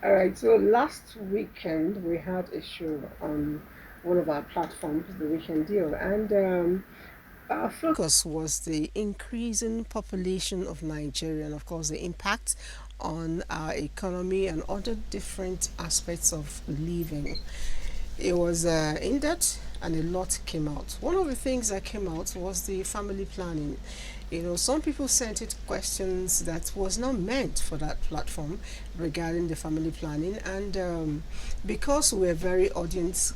All right, so last weekend we had a show on one of our platforms, The Weekend Deal, and our focus was the increasing population of Nigeria and, of course, the impact on our economy and other different aspects of living. It was in depth and a lot came out. One of the things that came out was the family planning. Some people sent it questions that was not meant for that platform regarding the family planning, and because we're very audience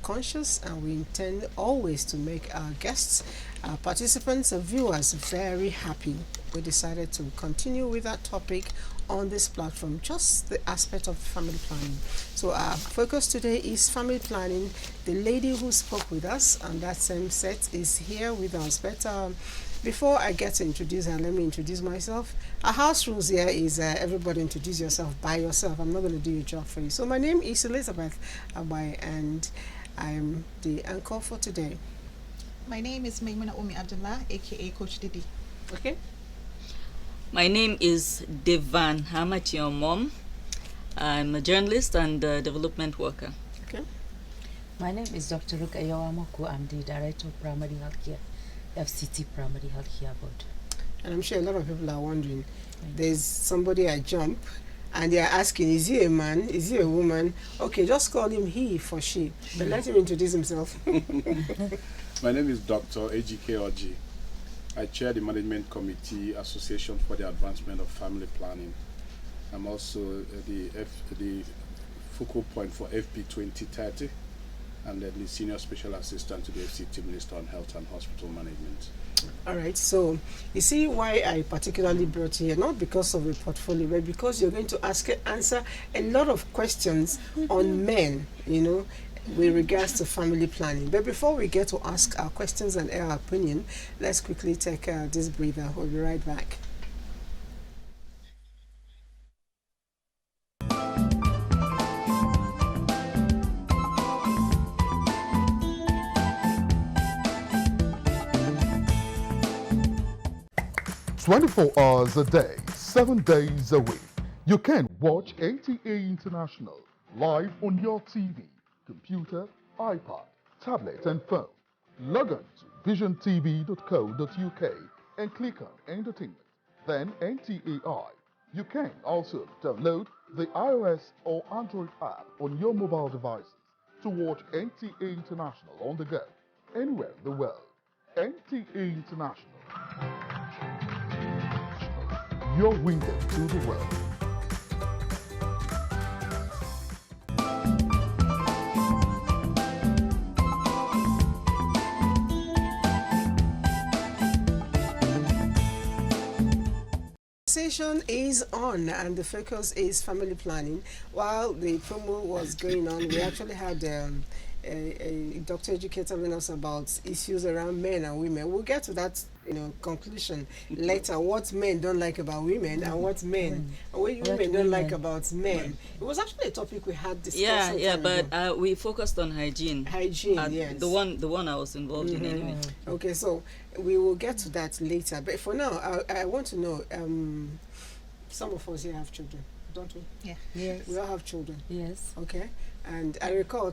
conscious, and we intend always to make our guests, our participants, and viewers very happy, we decided to continue with that topic on this platform, just the aspect of family planning. So our focus today is family planning. The lady who spoke with us on that same set is here with us. But before I get to introduce her, let me introduce myself. Our house rules here is everybody introduce yourself by yourself. I'm not going to do your job for you. So my name is Elizabeth Abai, and I'm the anchor for today. My name is Maimuna Umi Abdullah, aka Coach Didi. Okay. My name is Devan Hamat, your mom. I'm a journalist and a development worker. Okay. My name is Dr. Rukayawa Moku. I'm the Director of Primary Healthcare, FCT Primary Healthcare Board. And I'm sure a lot of people are wondering, there's somebody I jump and they are asking, is he a man? Is he a woman? Okay, just call him he for she. But let him introduce himself. My name is Dr. Ejike Oji. I chair the Management Committee Association for the Advancement of Family Planning. I'm also the focal point for FP 2030 and then the Senior Special Assistant to the FCT Minister on Health and Hospital Management. All right, so you see why I particularly brought you here, not because of a portfolio, but because you're going to answer a lot of questions on men, with regards to family planning. But before we get to ask our questions and our opinion, let's quickly take this breather. We'll be right back. "24 hours a day, 7 days a week. You can watch NTA International live on your TV, computer, iPad, tablet, and phone. Log on to visiontv.co.uk and click on Entertainment, then NTAI. You can also download the iOS or Android app on your mobile devices to watch NTA International on the go, anywhere in the world. NTA International, your window to the world. Conversation is on, and the focus is family planning. While the promo was going on, we actually had a doctor educator telling us about issues around men and women. We'll get to that conclusion later, what men don't like about women and what women don't like about men. It was actually a topic we had discussed. But we focused on hygiene. Yes. The one I was involved in anyway. Okay, so we will get to that later. But for now, I want to know, some of us here have children, don't we? Yeah. Yes. We all have children. Yes. Okay. And I recall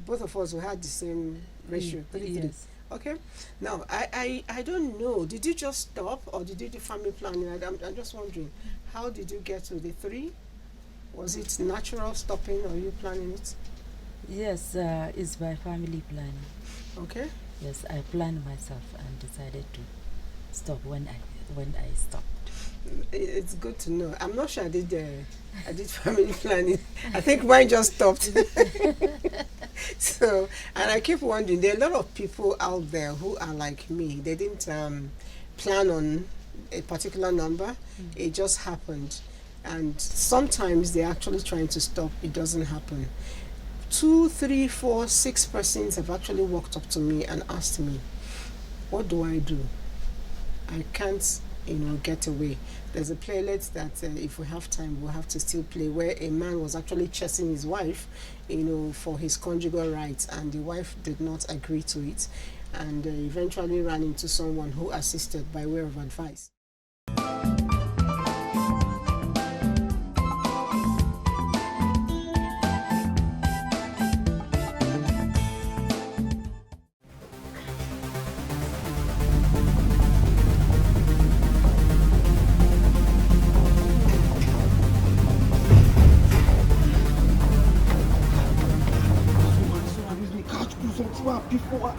both of us, we had the same ratio. 3-3. Yes. Okay. Now, I don't know. Did you just stop or did you do family planning? I'm just wondering, how did you get to the 3? Was it natural stopping or you planning it? Yes, it's by family planning. Okay. Yes, I planned myself and decided to stop when I stopped. It's good to know. I'm not sure I did family planning. I think mine just stopped. So, and I keep wondering, there are a lot of people out there who are like me. They didn't plan on a particular number. It just happened. And sometimes they're actually trying to stop. It doesn't happen. 2, 3, 4, 6 persons have actually walked up to me and asked me, what do I do? I can't get away. There's a playlet that if we have time, we'll have to still play, where a man was actually chasing his wife, for his conjugal rights, and the wife did not agree to it, and eventually ran into someone who assisted by way of advice. before,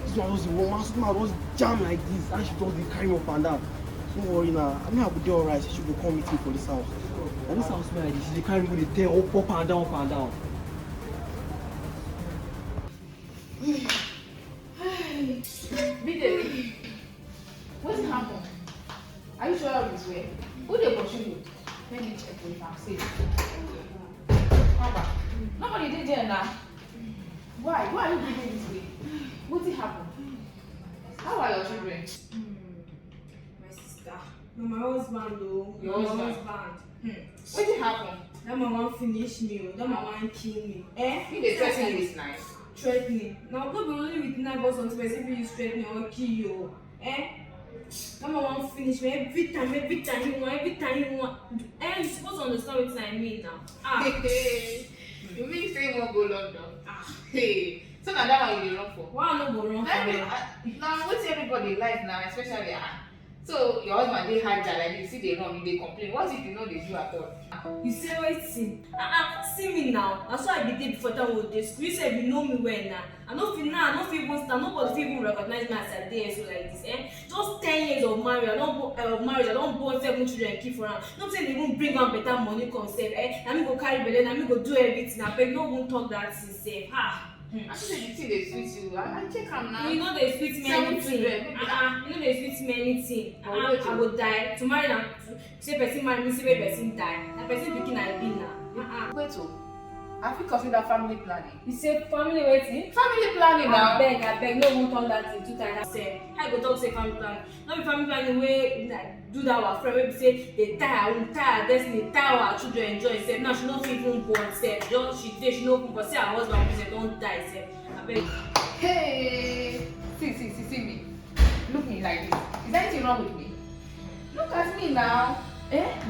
this one was the woman, so man was jam like this, and she just dey carry me up and down. Don't worry now, I mean I go dey alright, she go come meet me for this house. And this house man like this, she dey carry me go dey tell up and down, up and down. Bidemi, wetin happen? Are you sure of this way? Who dey pursue you? Let me check if I'm safe. Papa, nobody dey there now. Why? Why are you behaving this way? Wetin happen? How are your children? My sister. No, my husband though. Your husband? Wetin happen? That man wan finish me, that man wan kill me. He dey threaten you with knife. Threatening. Now no be only with knife but some person fit use threatening or kill you. That man wan finish me every time he want. You suppose understand wetin I mean now. You mean say you wan go London? Hey, so na that one you dey run for? Why I no go run for now? Now wetin everybody like now, especially so your husband dey hard like this, see dey run, you dey complain. What if you no dey do at all? You say wetin? See me now. Na so I be dey before time we dey school. You say you know me well now. I no fit even stand. Nobody fit even recognize me as I dey so like this. Just 10 years of marriage. I don born 7 children keep for am. No say they even bring am better money come sef. Na me go carry belle, na me go do everything. Abeg no even talk that thing sef. I say the thing dey sweet you. I check am now. You no dey sweet me anything. You no dey sweet me anything. I go die. To marry na say person marry me, say make person die. Na person pikin I be now. Wait o, I fit consider family planning. You say family wetin? Family planning now. Abeg, no even talk that thing 2 times sef. How you go talk say family planning? No be family planning wey do that our friend wey be say dey tie her womb, tie her destiny, tie our children join sef. Now she no fit even born sef. Just she dey, she no born, but say her husband sef don die sef. Abeg. Hey, see me. Look me like this. Is there anything wrong with me? Look at me now.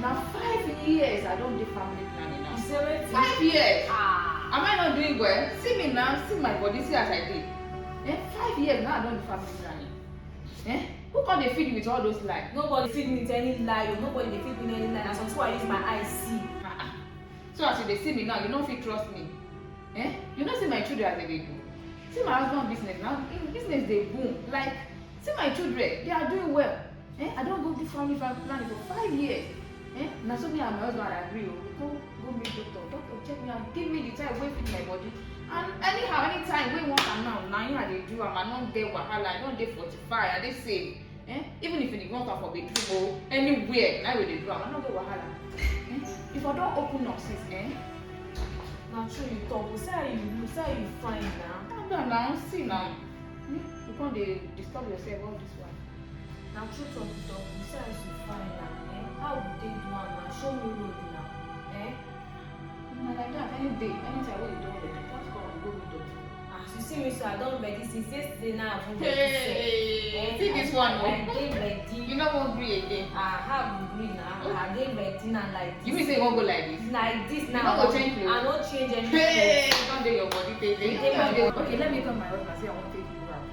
Now 5 years I don't do family planning now. You say wetin? 5 years. Am I not doing well? See me now, see my body, see as I did. 5 years now I don't do family planning. Who can they feed you with all those lies? Nobody feed me with any lie. Nobody dey feed me with any lie. Na something I use my eyes see. So as they see me now, you don't fit trust me. You don't see my children as they do. See my husband business now. In business they boom. Like see my children, they are doing well. I don't go do family planning for 5 years. Now so me and my husband agree. Go meet doctor check me and give me the time wey fit my body. And anyhow, anytime we want am now you they do am. I don't dey wahala, I don't dey 45, I dey save. Even if you want am for bedroom or anywhere, now we dey do am, I don't get wahala. If I don't open up since, Na true you talk, but say how you fine now. calm down now, see now. You can't disturb yourself all this while. Na true talk you talk, but say how you fine now. How would they do am now? Show me road now. Na like that, any day, anytime when you don't ready, just come and go with doctor. You see me so I don ready since yesterday now I don ready. Hey, see this one. I dey ready. You no wan gree again. How you gree now? I dey ready now like this. You mean say you wan go like this? Like this now. You no go change clothes? I no change anything. Hey, don dey your body tey. Okay, let me call my husband say I wan take you out.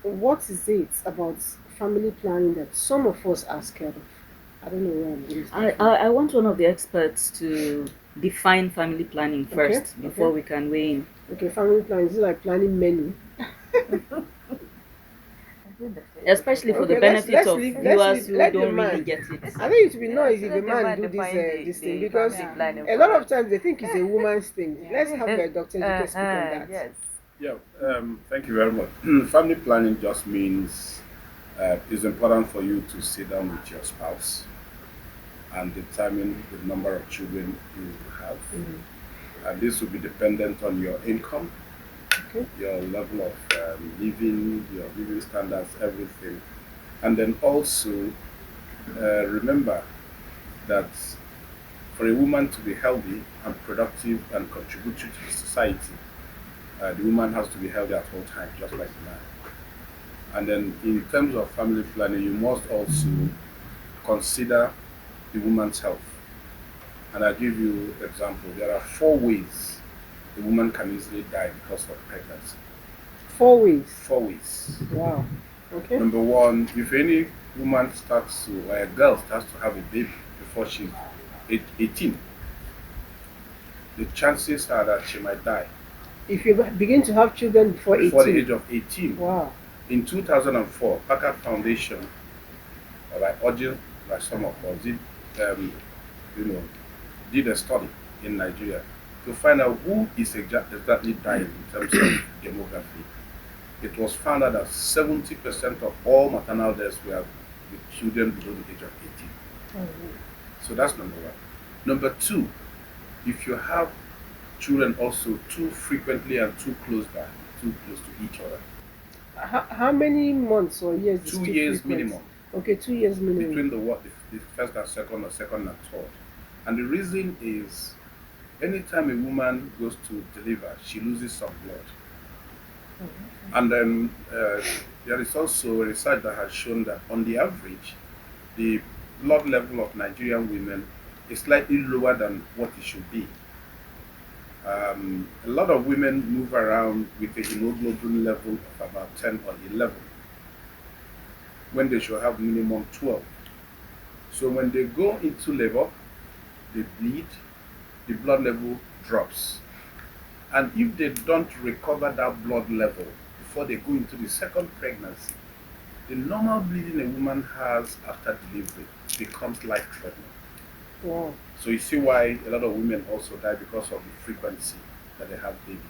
What is it about family planning that some of us are scared of? I don't know where I'm going to start. I want one of the experts to define family planning first before we can weigh in. Okay, family planning is it like planning menu? Especially for the benefit of viewers who don't really get it. I think it should be nice if a man do this thing because a lot of times they think it's a woman's thing. Let's have Dr. Njike speak on that. Yes. Yeah, thank you very much. Family planning just means it's important for you to sit down with your spouse and determine the number of children you have. And this will be dependent on your income, your level of living, your living standards, everything. And then also remember that for a woman to be healthy and productive and contribute to the society, the woman has to be healthy at all times, just like the man. And then in terms of family planning, you must also consider the woman's health. And I'll give you an example. There are 4 ways the woman can easily die because of pregnancy. 4 ways? 4 ways. Wow. Okay. Number one, if any woman starts to, or a girl starts to have a baby before she's 18, the chances are that she might die If you begin to have children before before 18. the age of 18. Wow. In 2004, Packard Foundation, by urging by some of us, you know, did a study in Nigeria to find out who is exactly dying in terms of demography. It was found out that 70% of all maternal deaths were with children below the age of 18. So that's number one. Number two, if you have children also too frequently and too close to each other. How many months or years? 2 years minimum. Okay, 2 years minimum. Between the first and second, or second and third. And the reason is, anytime a woman goes to deliver, she loses some blood. And then there is also research that has shown that on the average, the blood level of Nigerian women is slightly lower than what it should be. A lot of women move around with a hemoglobin level of about 10 or 11 when they should have minimum 12. So when they go into labor, they bleed, the blood level drops. And if they don't recover that blood level before they go into the second pregnancy, the normal bleeding a woman has after delivery becomes life-threatening. Wow. So you see why a lot of women also die, because of the frequency that they have babies.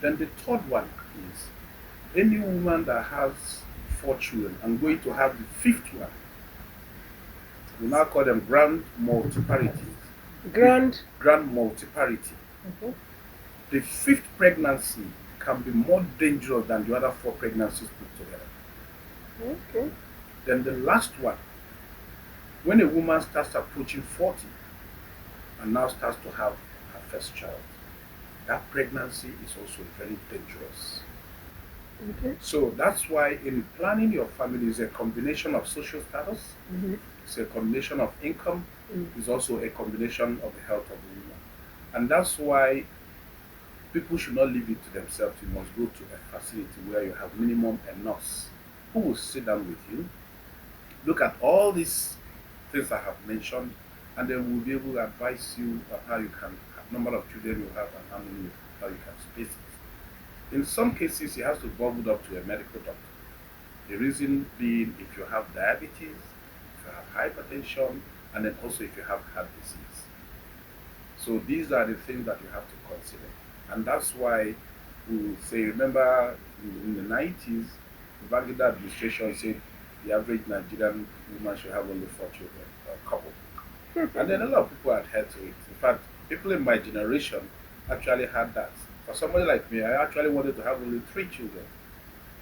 Then the third one is, any woman that has 4 children and going to have the 5th one, we now call them grand multiparity. Grand multiparity. Okay. The 5th pregnancy can be more dangerous than the other 4 pregnancies put together. Okay. Then the last one, when a woman starts approaching 40 and now starts to have her first child, that pregnancy is also very dangerous. Okay. So that's why in planning your family is a combination of social status, it's a combination of income, it's also a combination of the health of the woman. And that's why people should not leave it to themselves. You must go to a facility where you have minimum a nurse who will sit down with you, look at all these things I have mentioned, and then we'll be able to advise you on how you can, number of children you have and how you can space it. In some cases, you have to bubble up to a medical doctor. The reason being, if you have diabetes, if you have hypertension, and then also if you have heart disease. So these are the things that you have to consider. And that's why we say, remember in the 90s, the Bangladesh administration said the average Nigerian woman should have only 4 children, or a couple. And then a lot of people adhered to it. In fact, people in my generation actually had that. For somebody like me, I actually wanted to have only 3 children.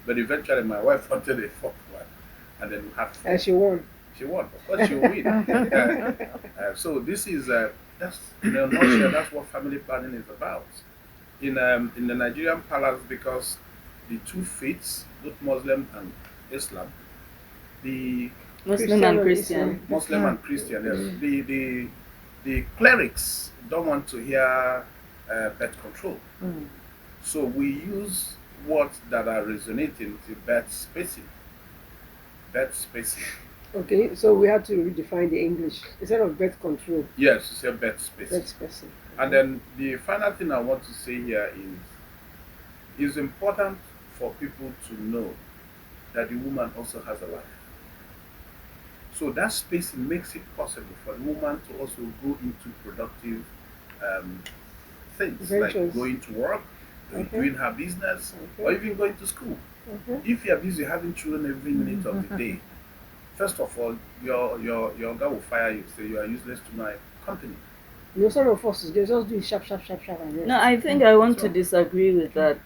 But eventually my wife wanted a 4th one. And then we had 4. And she won. She won. Of course she will win. So this is, that's, in a nutshell, that's what family planning is about. In the Nigerian palace, because the 2 faiths, both Muslim and Islam, the Muslim and Christian. Muslim and Christian, yes. The clerics don't want to hear birth control. So we use words that are resonating to birth spacing. Birth spacing. Okay, so we have to redefine the English. Instead of birth control. Yes, it's a birth spacing. Birth spacing. And then the final thing I want to say here is, it's important for people to know that the woman also has a life. So that spacing makes it possible for the woman to also go into productive things, Ventures. like going to work, doing her business, or even going to school. If you are busy having children every minute of the day, first of all, your guy will fire you, say you are useless to my company. You know, some of us they just do it sharp. And No, I think I want to disagree with that.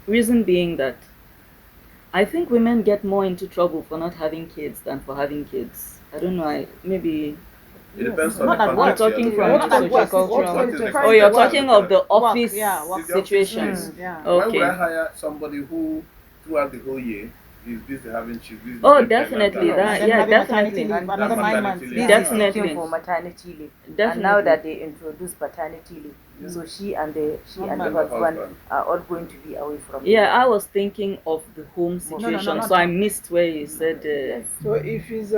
Reason being that I think women get more into trouble for not having kids than for having kids. I don't know, maybe... It depends on Not the at I'm context. work. talking you're from Not at work. sociocultural. Oh, you're talking of the office work situations. Yeah. Why would I Okay. hire somebody who, throughout the whole year, is busy having she's busy? Oh, taking definitely. another That, house? yeah, Having maternity definitely. leave, another That's 9 maternity months. leave. Yeah. Definitely. Looking for maternity leave. Definitely. And now that they introduce paternity leave, So she and the Husband. husband are all going to be away from Yeah, I was thinking of the home situation, not so I home. missed where you said. So if it's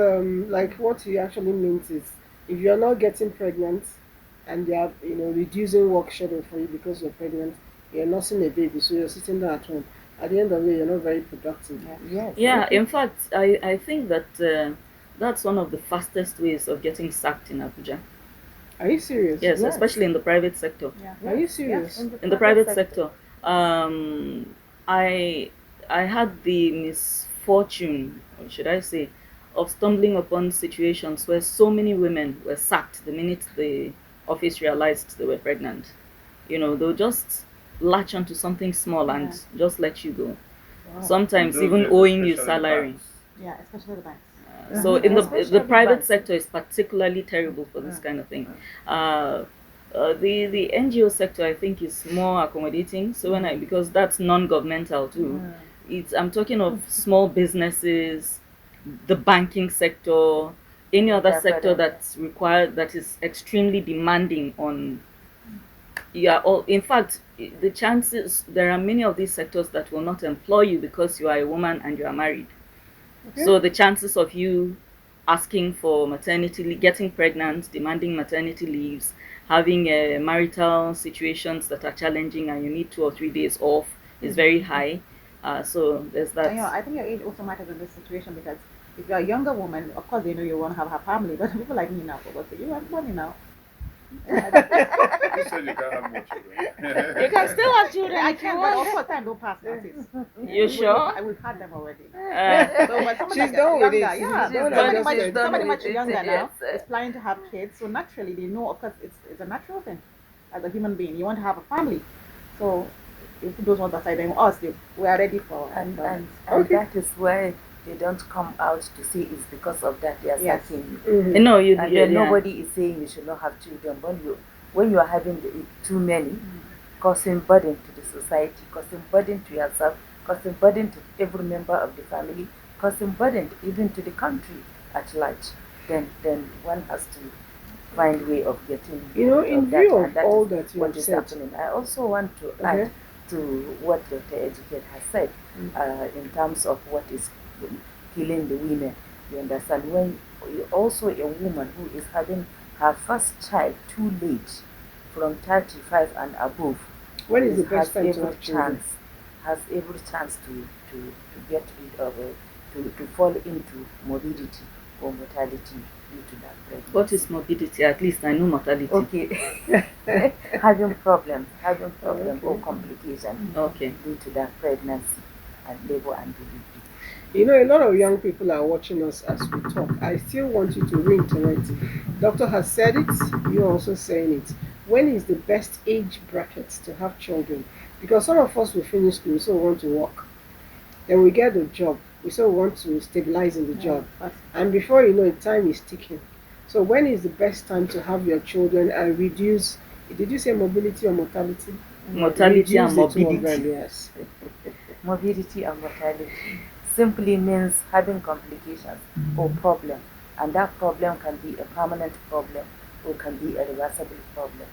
like what he actually means is if you're not getting pregnant and they are reducing work schedule for you because you're pregnant, you're nursing a baby, so you're sitting there at home. At the end of the day, you're not very productive. Yes. Yeah, in fact, I think that that's one of the fastest ways of getting sacked in Abuja. Are you serious? Yes, Yes. especially in the private sector. Yeah. Are you serious? In the private sector, um, I I had the misfortune, or should I say, of stumbling upon situations where so many women were sacked the minute the office realized they were pregnant. They'll just latch onto something small and just let you go. Sometimes In those even days, owing you especially the salary. banks. Yeah, especially the banks. So in the Especially private banks. sector is particularly terrible for this kind of thing. The NGO sector I think is more accommodating. So because that's non-governmental too. I'm talking of small businesses, the banking sector, any other sector that is extremely demanding on. In fact, the chances there are many of these sectors that will not employ you because you are a woman and you are married. So the chances of you asking for maternity leave, getting pregnant, demanding maternity leaves, having marital situations that are challenging and you need 2 or 3 days off is very high. So there's that. I think your age also matters in this situation because if you're a younger woman, of course they know you want to have her family, but people like me now, for what you have money now. You said you can't have more children. You can still have children. I can, but of course time don't pass. That's it. You sure? We've had them already. But she's done with it. Somebody much younger now is planning to have kids, so naturally they know. Of course, it's a natural thing. As a human being, you want to have a family, so you put those ones aside. And us, we are ready for. And that is why they don't come out to say it's because of that they are sacking you. No, nobody is saying you should not have children. When you are having too many, causing burden to the society, causing burden to yourself, causing burden to every member of the family, causing burden even to the country at large, then one has to find way of getting in view of all that you have said. Happening. I also want to add to what Dr. Ejike has said in terms of what is killing the women. You understand? When also a woman who is having her first child too late, from 35 and above, when is the best time to have children? Has every chance to get rid of it, to fall into morbidity or mortality due to that pregnancy. What is morbidity? At least I know mortality. Okay. having problems or complications due to that pregnancy and labor and delivery. A lot of young people are watching us as we talk. I still want you to ring tonight. Doctor has said it, you're also saying it. When is the best age bracket to have children? Because some of us will finish school, so we want to work. Then we get a job, we still want to stabilize in the job. And before you know it, time is ticking. So when is the best time to have your children and reduce, did you say mobility or mortality? Mortality and morbidity. Yes. Morbidity and mortality simply means having complications or problem, and that problem can be a permanent problem or can be a reversible problem.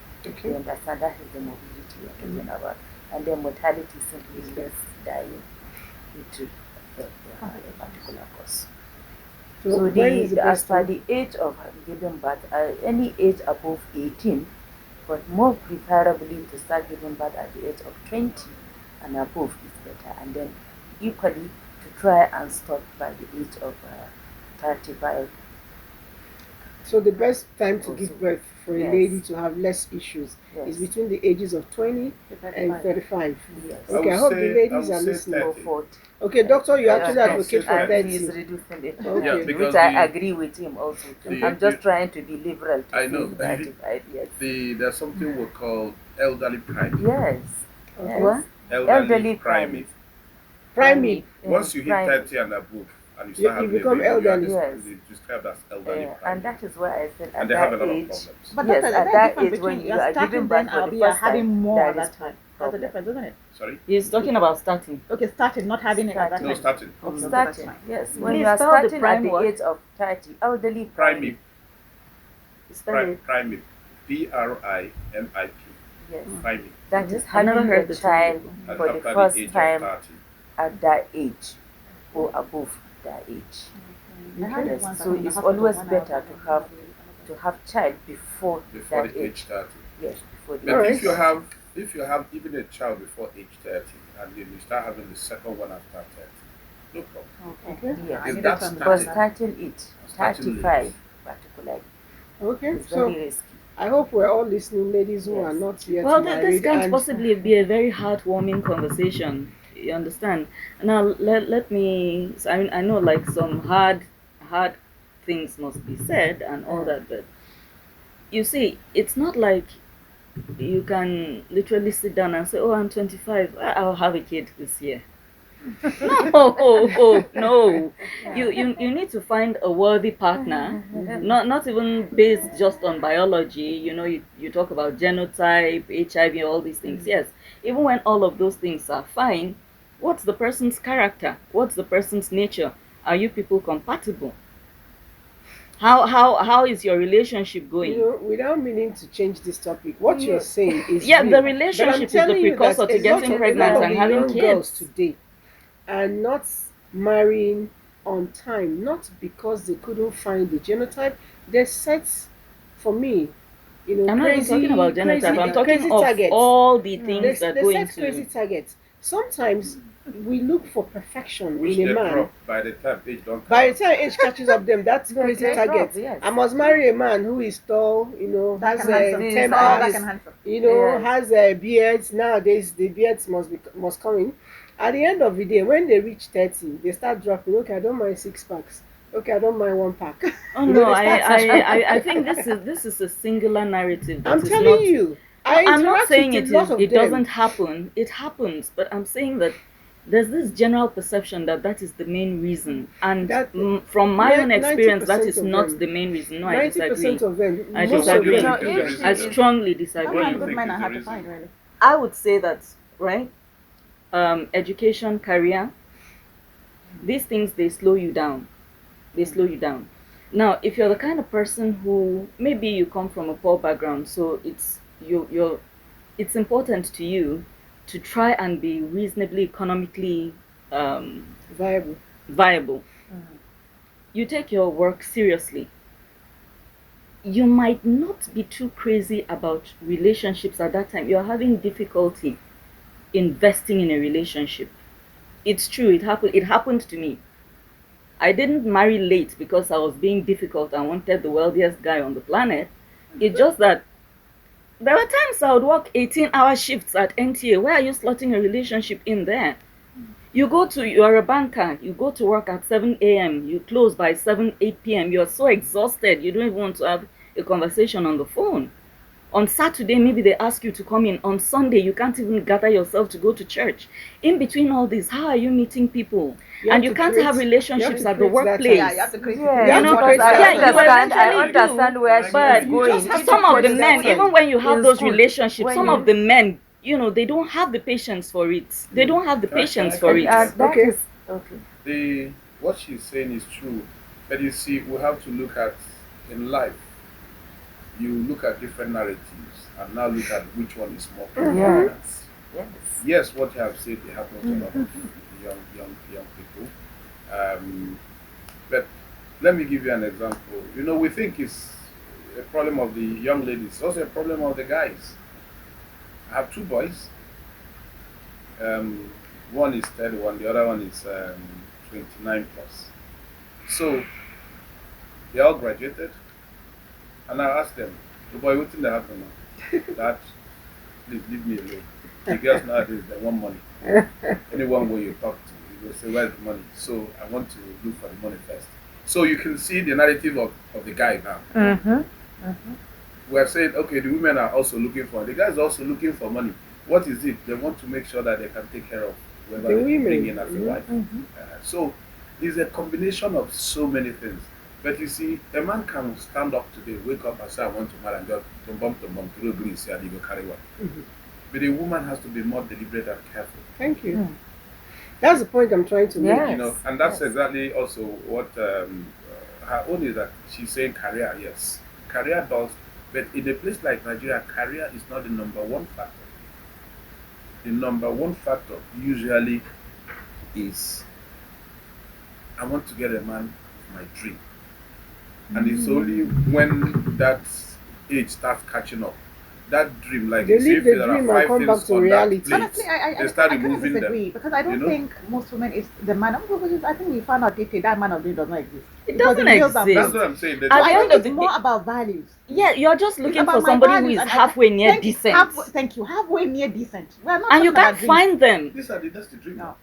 You understand? That is the morbidity we're talking about. And then mortality simply means dying due to a particular cause. So as per the age of giving birth, any age above 18, but more preferably to start giving birth at the age of 20 and above is better, and then equally to try and stop by the age of 35. So the best time to give birth for a lady to have less issues is between the ages of 20 and 35. Yes. Okay, I hope the ladies are listening. Okay, doctor, you actually advocate for 30. He's reducing it. Okay. Which I agree with him also. I'm just trying to be liberal to I know. 35 years. There's something we call elderly primate. Yes. What? Elderly primate. Primate. Once you hit 30 and above, and you start having become elderly. They describe as elderly primate. And that is why I said and they have a lot of problems. But yes, at that age when you are giving birth for the first having time, more at that time. That's the difference, isn't it? Sorry? He's talking about starting. Okay, starting, not having it at that time. No, starting. Starting, yes. When Please you are spell the starting prime at the word. age of 30, elderly Primate. Spell it. Primate. PRIMIP. Yes. Finding. That is I never having heard a the child At for after the first age of time 30. at that age or above that age. I had it Yes. once So in the it's hospital always when I was better having to have child before Before that the age 30. Yes, before the But Alright. if you have even a child before age 30 and then you start having the second one after 30, no problem. Okay. Yes. I needed That's to starting. But understand starting it, Starting 35 late. particularly, Okay, is so very risky. I hope we're all listening, ladies who are Yes. not yet Well, married. this can't and possibly be a very heartwarming conversation. You understand? Now, let me. I mean, I know like some hard things must be said and all that, but you see, it's not like you can literally sit down and say, "Oh, I'm 25. I'll have a kid this year." No. You need to find a worthy partner, not even based just on biology. You talk about genotype, HIV, all these things. Yes, even when all of those things are fine, what's the person's character? What's the person's nature? Are you people compatible? How is your relationship going? without meaning to change this topic, what you're saying is Yeah, real. the But I'm relationship is the telling you that precursor to getting a pregnant lot of and the having young girls kids. today are not marrying on time, not because they couldn't find the genotype. They're set, for me, I'm not even talking about genotype. I'm talking crazy of targets. all the things that They go set crazy into. targets. Sometimes we look for perfection Which in they a man. drop by the time age don't By come. the time age catches up them, that's crazy they target. drop, yes. I must marry a man who is tall, Dark has and handsome. a These Tall, are dark temper, and handsome. Yes. has a beard. Nowadays, the beards must come in. At the end of the day, when they reach 30, they start dropping. Okay, I don't mind 6 packs. Okay, I don't mind 1 pack. Oh You know, no, they start I think this is a singular narrative that I'm is telling not. you, No, I I'm not interact saying with a it lot is. of It them. doesn't happen. It happens, but I'm saying that there's this general perception that is the main reason, and from my own experience, that 90% is of not them. the main reason. No, I 90% disagree. of them, I most of disagree. them. What do you think is the I reason? strongly What disagree. do you Good think men is are the hard to reason? find, really. I would say that, right? Education, career, these things, they slow you down. They slow you down. Now, if you're the kind of person who maybe you come from a poor background, so it's important to you to try and be reasonably economically Viable. viable. You take your work seriously. You might not be too crazy about relationships at that time. You're having difficulty investing in a relationship. It's true, it happened to me. I didn't marry late because I was being difficult and wanted the wealthiest guy on the planet. It's just that there were times I would work 18-hour shifts at NTA. Why are you slotting a relationship in there? You're a banker, you go to work at 7 a.m., you close by 7, 8 p.m. You're so exhausted, you don't even want to have a conversation on the phone. On Saturday, maybe they ask you to come in. On Sunday, you can't even gather yourself to go to church. In between all this, how are you meeting people? And you can't have relationships at the workplace. Yeah, you have to create. Yeah, You know, because yeah, you I eventually do. understand where she But is going. some of the men, even when you have in those school, relationships, when some you- of the men, they don't have the patience for it. They don't have the Can I- patience can I for come it. in here? that Okay. is okay. What she's saying is true, but you see, we have to look at in life. You look at different narratives and now look at which one is more prevalent. Yes. Yes, what you have said, it happens to a lot of young people. But let me give you an example. We think it's a problem of the young ladies. It's also a problem of the guys. I have two boys. One is 31, the other one is 29 plus. So they all graduated, and I asked them, "The boy, what thing that happened now? Dad, please leave me alone. The girls nowadays, they want money. Anyone where you talk to, you go say, where's the money? So I want to look for the money first." So you can see the narrative of the guy now. We are saying, okay, the women are also looking for, the guys are also looking for money. What is it? They want to make sure that they can take care of whoever The they bring women. in as a wife. So there's a combination of so many things. But you see, a man can stand up today, wake up and say, I want to marry, and just to agree, say, and you go carry one. But a woman has to be more deliberate and careful. Thank you. That's the point I'm trying to make. Yes. And that's exactly also what her own is, that she's saying career, yes. Career does But in a place like Nigeria, career is not the number one factor. The number one factor usually is I want to get a man of my dream. And it's only when that age starts catching up. That dream, like They say leave if the there are dream and five come back things to on that reality. plate, Honestly, they start I kind of removing disagree them. because I don't think most women is the man. I think we found out that man of dream does not exist. It Because doesn't in males and exist. That's what I'm saying. At So the I end think of it's the more day, about values. yeah, you're just It's looking about for my somebody who values, is and halfway near thank you, decent. thank you, halfway near decent. We're not And you talking can't about dreams. find them. That's the dream. No.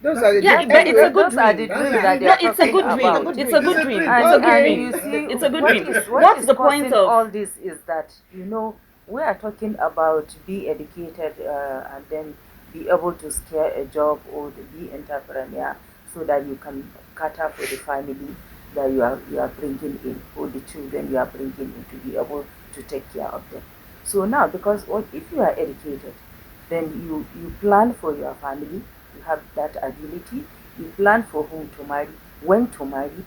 Those That's are the the Yeah, dreams. but it's a good Those are dream. the That's dreams the that dream. they No, are it's a talking good It's a dream. about. good It's a dream. good It's a dream. dream. It's a good And dream. you see, It's a good what dream. is What's the point causing of? all this is that, we are talking about be educated and then be able to scare a job or to be entrepreneur so that you can cater for the family that you are bringing in, or the children you are bringing in, to be able to take care of them. So now, because if you are educated, then you plan for your family, you have that ability, you plan for whom to marry, when to marry,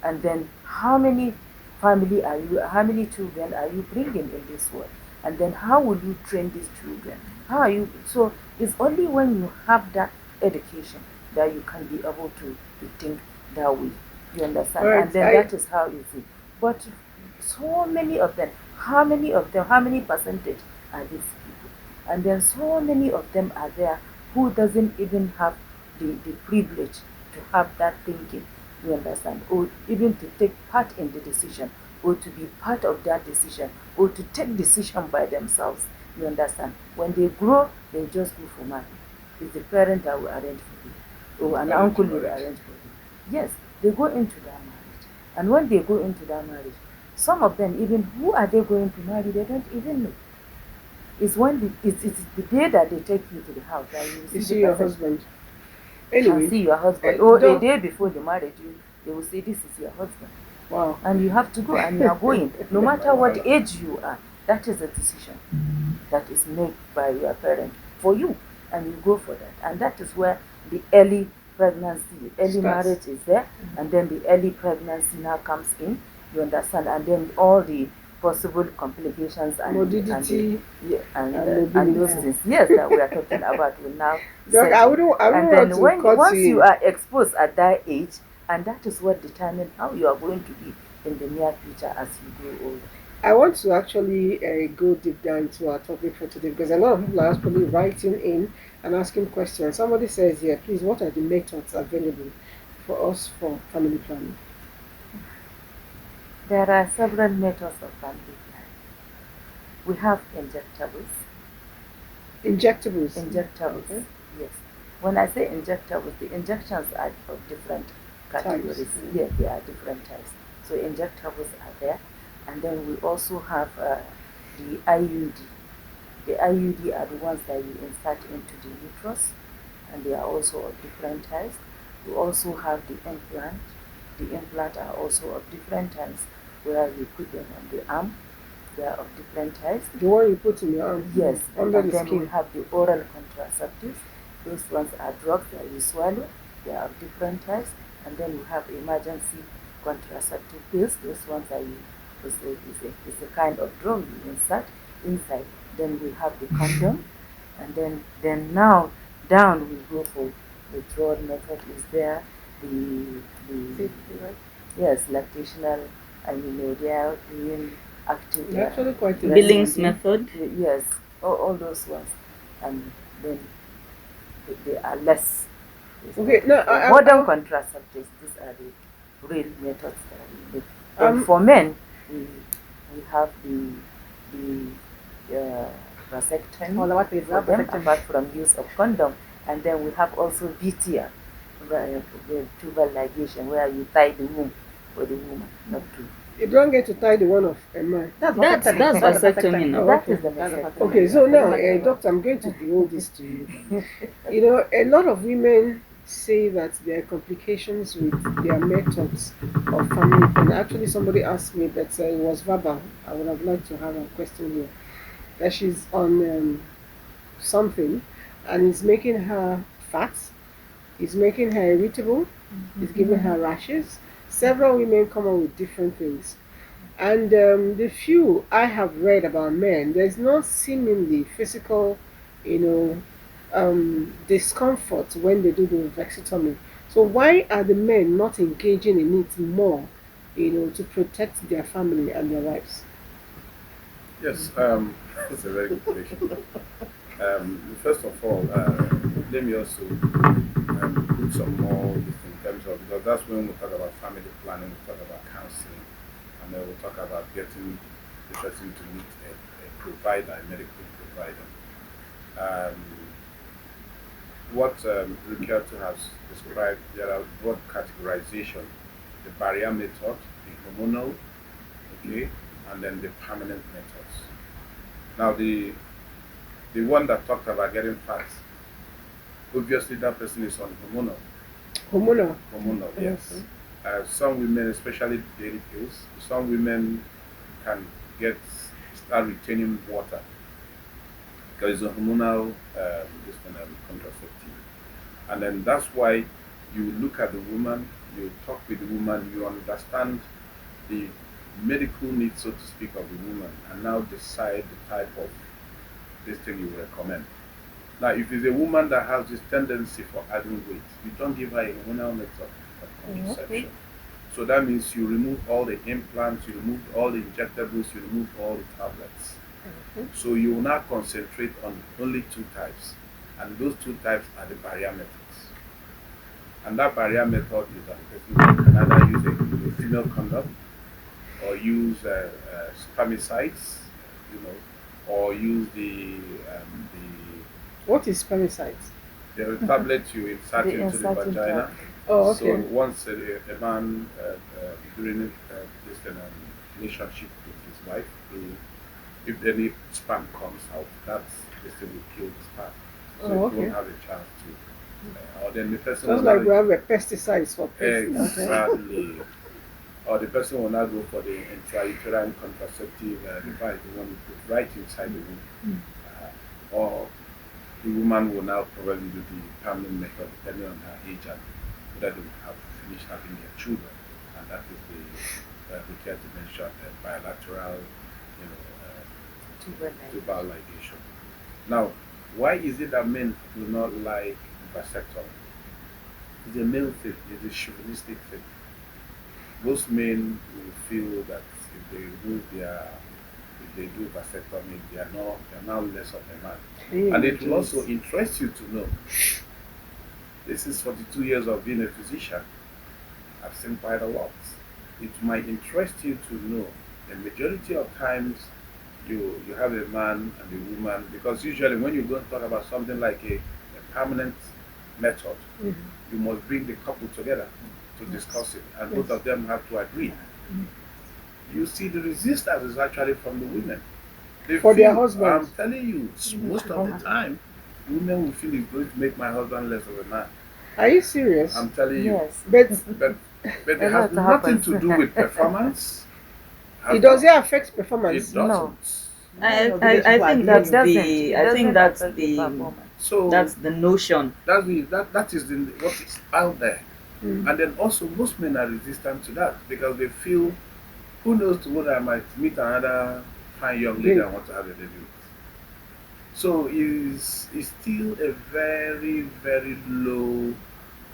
and then how many children are you bringing in this world, and then how will you train these children, how are you, so it's only when you have that education that you can be able to think that way, you understand, All right, and then that is how you see. But so many of them, how many percentage are these people, and then so many of them are there who doesn't even have the privilege to have that thinking, you understand, or even to take part in the decision, or to be part of that decision, or to take decision by themselves, you understand. When they grow, they just go for money. It's the parent that will arrange for you, or an uncle will arrange for you. Yes, they go into that marriage, and when they go into that marriage, some of them, even who are they going to marry, they don't even know. It's it's the day that they take you to the house that you You see see the your person husband. and Anyway, see your husband. Or a don't. day before the marriage, they will say, this is your husband. Wow. And you have to go, and you are going. No matter what age you are, that is a decision that is made by your parent for you. And you go for that. And that is where the early pregnancy, early Starts. marriage is there. And then the early pregnancy now comes in. You understand? And then all the possible complications Morbidity and mobility. those things, yes, that we are talking about will now Doc, set I in. wouldn't And want then to cut once you you in. are exposed at that age, and that is what determines how you are going to be in the near future as you grow older. I want to actually go deep down into our topic for today because a lot of people are probably writing in and asking questions. Somebody says, yeah, please, what are the methods available for us for family planning? There are several methods of family planning. We have injectables. Injectables. Injectables, Okay. yes. When I say injectables, the injections are of different categories. Types. Yes, they are different types. So injectables are there. And then we also have the IUD. The IUD are the ones that you insert into the uterus, and they are also of different types. We also have the implant. The implant are also of different types, where you put them on the arm. They are of different types. The one you put in your arm. Yes, Under and the then we skin. have the oral contraceptives. Those ones are drugs that you swallow. They are of different types. And then we have emergency contraceptive pills. Those ones are is a kind of drug you insert inside. Then we have the condom, and then now down we go for withdrawal method. Is there the yes, lactational amenorrhea, being active, They're actually quite Billings interesting. method. yes, all those ones, and then they are less. Okay, no, Modern contraceptives, these are the real methods that we use. Then for men, we have the vasectomy for them, apart from use of condom, and then we have also BTR, the tubal ligation, where you tie the womb for the woman, not to. You don't get to tie the one of a man. That's vasectomy now. That is the vasectomy. Okay, so now, doctor, I'm going to devote this to you. You know, a lot of women say that there are complications with their methods of family planning. Actually, somebody asked me that it was verbal. I would have liked to have a question here. That she's on something and it's making her fat, it's making her irritable, it's giving her rashes. Several women come up with different things. And the few I have read about men, there's no seemingly physical, discomfort when they do the vasectomy. So why are the men not engaging in it more, to protect their family and their wives? Yes, that's a very good question. First of all, let me also put some more this in terms of, because that's when we talk about family planning, we talk about counseling, and then we talk about getting the person to meet a provider, a medical provider. Um, what Ricardo has described, there are broad categorization: the barrier method, the hormonal, okay, and then the permanent methods. Now, the one that talked about getting fat, obviously that person is on hormonal. Hormonal. Hormonal, yes. Some women, especially daily pills, some women can start retaining water because it's a hormonal contraceptive. And then that's why you look at the woman, you talk with the woman, you understand the medical needs, so to speak, of the woman, and now decide the type of this thing you recommend. Now, if it's a woman that has this tendency for adding weight, you don't give her a hormonal method of contraception. So that means you remove all the implants, you remove all the injectables, you remove all the tablets. So you will now concentrate on only two types, and those two types are the barrier methods. And that barrier method is that the person can either use a female condom, or use spermicides, or use the What is spermicides? the tablet you insert into the vagina. Oh, okay. So once a man during this relationship with his wife, if any sperm comes out, this thing will kill the sperm. So he won't have a chance to. Or then the person. Sounds like we have a pesticides for pests. Exactly. Or the person will not go for the intrauterine contraceptive device, the one you put right inside the womb. Or the woman will now probably do the permanent method depending on her age and whether they will have finished having their children. And that is the care to mention bilateral, tubal ligation. Now, why is it that men do not like vasectomy? It's a male thing, it's a chauvinistic thing. Most men will feel that if they do vasectomy, they are now less of a man. And it will also interest you to know. This is 42 years of being a physician. I've seen quite a lot. It might interest you to know the majority of times you have a man and a woman, because usually when you go and talk about something like a permanent method, you must bring the couple together to discuss it, and both of them have to agree. You see, the resistance is actually from the women. For their husbands. I'm telling you, most of the time, women will feel it's going to make my husband less of a man. Are you serious? I'm telling you. Yes. But it has nothing to do with performance. It doesn't affect performance. It doesn't. No. I think that's the. I think that's the. So that's the notion. That is what is out there. And then also most men are resistant to that because they feel, who knows tomorrow I might meet another fine young lady I want to have a baby with. So it's still a very, very low,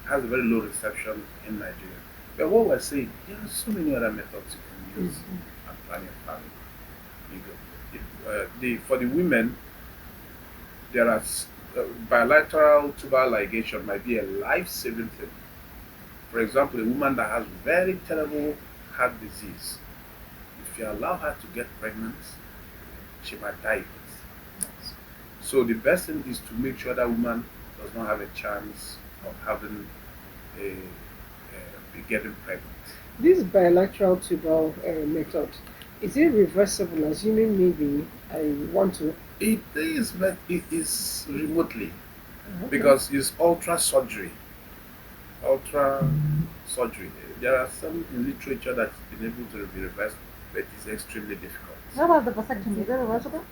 has a very low reception in Nigeria. But what we're saying, there are so many other methods you can use and planning a family. For the women, there are bilateral tubal ligation might be a life-saving thing. For example, a woman that has very terrible heart disease, if you allow her to get pregnant, she might die. So the best thing is to make sure that woman does not have a chance of having getting pregnant. This bilateral tubal method, is it reversible? Assuming maybe I want to. It is, but it is remotely because it's ultra surgery. There are some in literature that's been able to be reversed, but it's extremely difficult. What about the vasectomy? Is that reversible?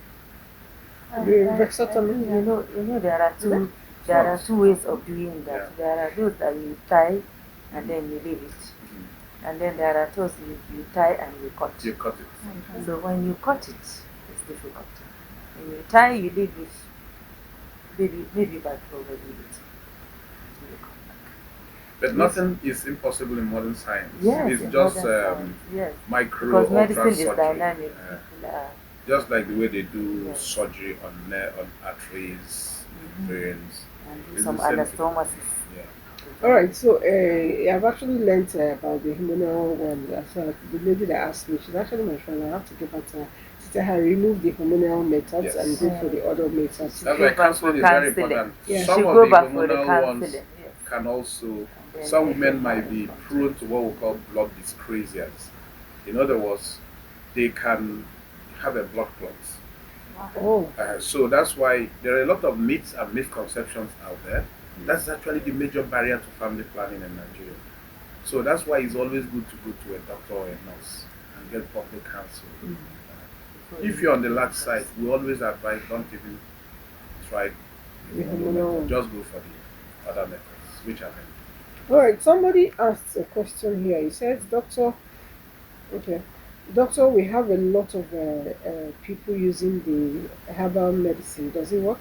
Vasectomy? You know there are two ways of doing that. Yeah. There are those that you tie and then you leave it. And then there are toes you tie and you cut. You cut it. So when you cut it, it's difficult. When you tie, you leave it maybe by probably it. But nothing is impossible in modern science. Yes, it's in just modern science, yes. micro Because ultra medicine is surgery. dynamic. Just like the way they do Yes. surgery on arteries, veins. And do It's some the same thing. anastomosis. Yeah. All right, so I've actually learnt about the hormonal one. So the lady that asked me, she's actually my friend. I have to get back to her. She said, "I remove the hormonal methods Yes. and go for the other methods." That's why counseling is very important. Yeah. Some Should of go the back for the hormonal ones counseling. Yes. can also, then some make women it might more be important. prone to what we call blood dyscrasias. In other words, they can have a blood clot. Oh. So that's why there are a lot of myths and misconceptions out there. That's actually the major barrier to family planning in Nigeria. So that's why it's always good to go to a doctor or a nurse and get proper counsel. If you're on the large side, we always advise don't even try the hormonal method. Just go for the other methods, which are many. All right, somebody asked a question here. He said, Doctor, we have a lot of people using the herbal medicine. Does it work?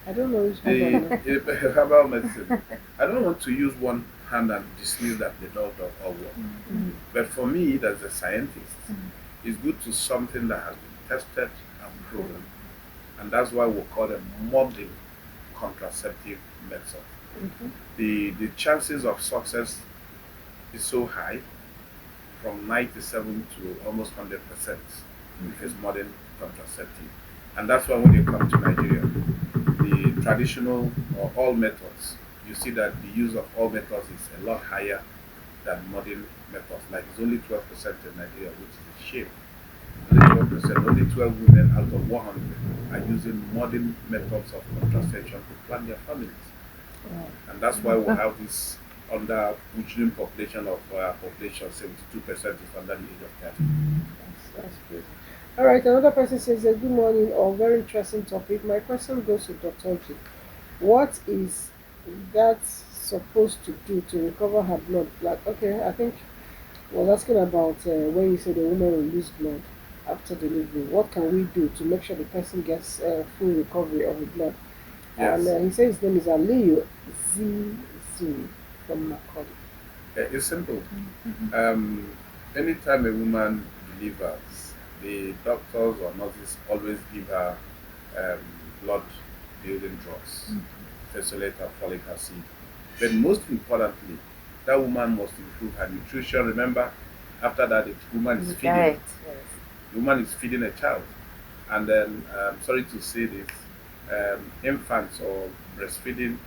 I don't know. The herbal medicine. I don't want to use one hand and dismiss that they don't all work. But for me, as a scientist, it's good to something that has been tested and proven. And that's why we call them modern contraceptive method. The chances of success is so high, from 97 to almost 100% if it's modern contraceptive. And that's why when you come to Nigeria, the traditional or all methods, you see that the use of all methods is a lot higher than modern methods. Like it's only 12% in Nigeria, which is a shame. Only 12%, only 12 women out of 100 are using modern methods of contraception to plan their families. And that's why we have this under Muslim population of population, 72% is under the age of 30. That's crazy. All right, another person says, good morning, or very interesting topic. My question goes to Dr. G. What is that supposed to do to recover her blood? Like, okay, I think we're asking about when you say the woman will lose blood after delivery. What can we do to make sure the person gets full recovery of the blood? Yes. And he says his name is Aliyu Z from Makodi. It's simple. Anytime a woman delivers, the doctors or nurses always give her blood building drugs, fesolate and folic acid. But most importantly, that woman must improve her nutrition. Remember, after that, the woman is feeding. Right. Yes. The woman is feeding a child. And then, sorry to say this, infants or breastfeeding,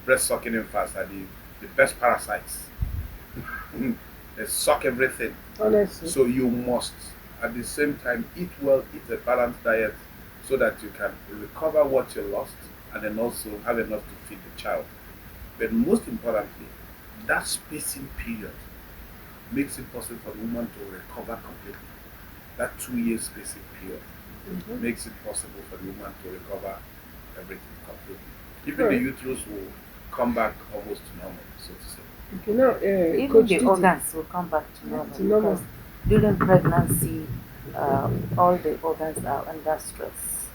breast sucking infants are the best parasites. They suck everything. Honestly. So you must, at the same time, eat well, eat a balanced diet so that you can recover what you lost and then also have enough to feed the child. But most importantly, that spacing period makes it possible for the woman to recover completely. That 2 year spacing period makes it possible for the woman to recover everything completely. Even the uterus will come back almost to normal, so to say. Okay, now, even the organs will come back to normal. Because during pregnancy, all the organs are under stress,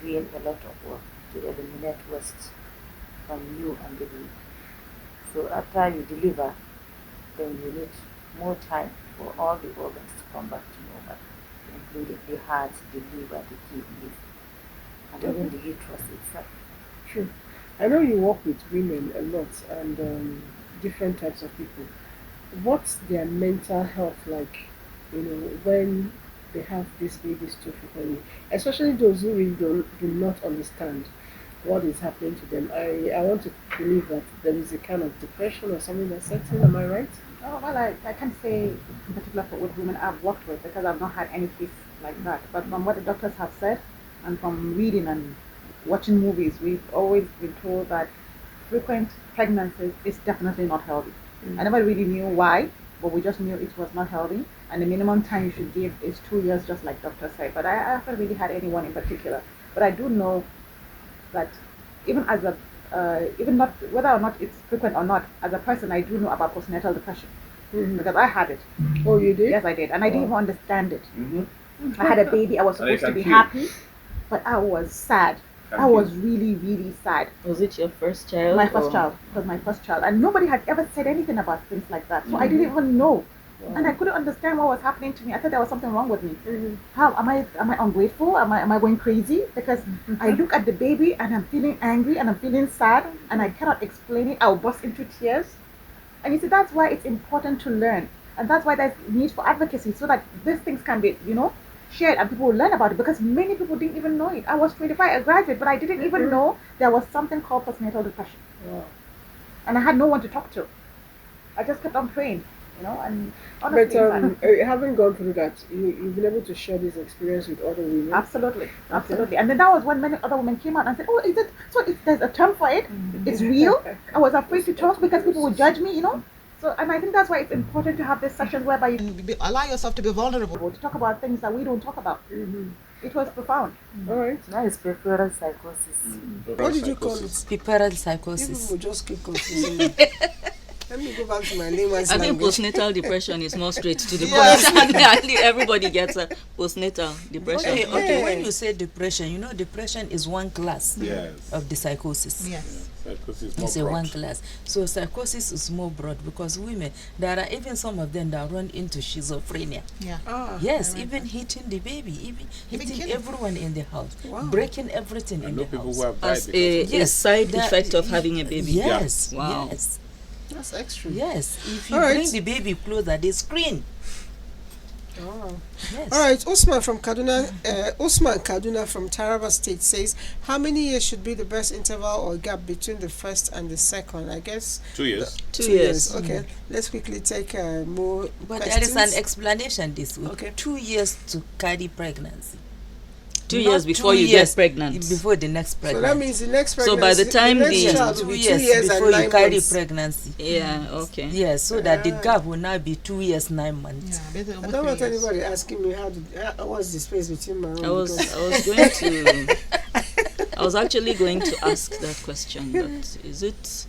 doing a lot of work to eliminate waste from you and the baby. So after you deliver, then you need more time for all the organs to come back to normal, including the heart, the liver, the kidneys, and even the uterus itself. True. I know you work with women a lot and different types of people. What's their mental health like, when they have these babies too frequently? Especially those who really do not understand what is happening to them. I want to believe that there is a kind of depression or something that sets in, am I right? Oh, well, I can't say in particular for what women I've worked with because I've not had any case like that. But from what the doctors have said and from reading and watching movies, we've always been told that frequent pregnancies is definitely not healthy. I never really knew why, but we just knew it was not healthy. And the minimum time you should give is 2 years, just like doctors say. But I haven't really had anyone in particular. But I do know that even as a even not whether or not it's frequent or not, as a person, I do know about postnatal depression because I had it. Oh, you did? Yes, I did, and I didn't even understand it. Mm-hmm. I had a baby. I was And you supposed to can be feel. happy, but I was sad. I was really, really sad. Was it your first child? My first child. It was my first child, and nobody had ever said anything about things like that. So I didn't even know, and I couldn't understand what was happening to me. I thought there was something wrong with me. How am I? Am I ungrateful? Am I going crazy? Because I look at the baby and I'm feeling angry and I'm feeling sad, and I cannot explain it. I'll burst into tears. And you see, that's why it's important to learn, and that's why there's need for advocacy, so that these things can be, shared and people will learn about it, because many people didn't even know it. I was 25, a graduate, but I didn't even know there was something called postnatal depression. And I had no one to talk to. I just kept on praying, and honestly, having gone through that, you've been able to share this experience with other women? Absolutely. And then that was when many other women came out and said, oh, is it, so there's a term for it? It's real? I was afraid to talk because people would judge me, So, and I think that's why it's important to have this session whereby you allow yourself to be vulnerable, to talk about things that we don't talk about. It was profound. All right. That is preferral psychosis. What did you call it? Preferral psychosis. People just keep confusing me. Let me go back to my layman's I think language. postnatal depression is more straight to the point. I think everybody gets a postnatal depression. Okay, when you say depression, depression is one class Yes. of the psychosis. Yes. Psychosis is It's a more one broad. class. So psychosis is more broad because women, there are even some of them that run into schizophrenia. Yeah. Yes, even hitting the baby, even hitting killing. everyone in the house, Wow. breaking everything I in know the people house. who have died As because a side effect of having a baby. Yes, Wow. yes, That's extreme. yes. If you All right. bring the baby closer, they scream. Oh. Yes. All right, Usman Kaduna from Taraba State says, how many years should be the best interval or gap between the first and the second? I guess 2 years. 2 years. Okay, let's quickly take more But questions. there is an explanation this week. Okay. 2 years to carry pregnancy. 2 Not years before 2 you years get pregnant. Before the next So pregnancy. that means the next So pregnancy, by the time next the- child will 2 be years 2 years before and you 9 carry months. pregnancy. Yeah, okay. Yes, so that the gap will now be 2 years, 9 months. I don't want anybody asking me what's the space between my own. I was because- going to I was actually going to ask that question, that is it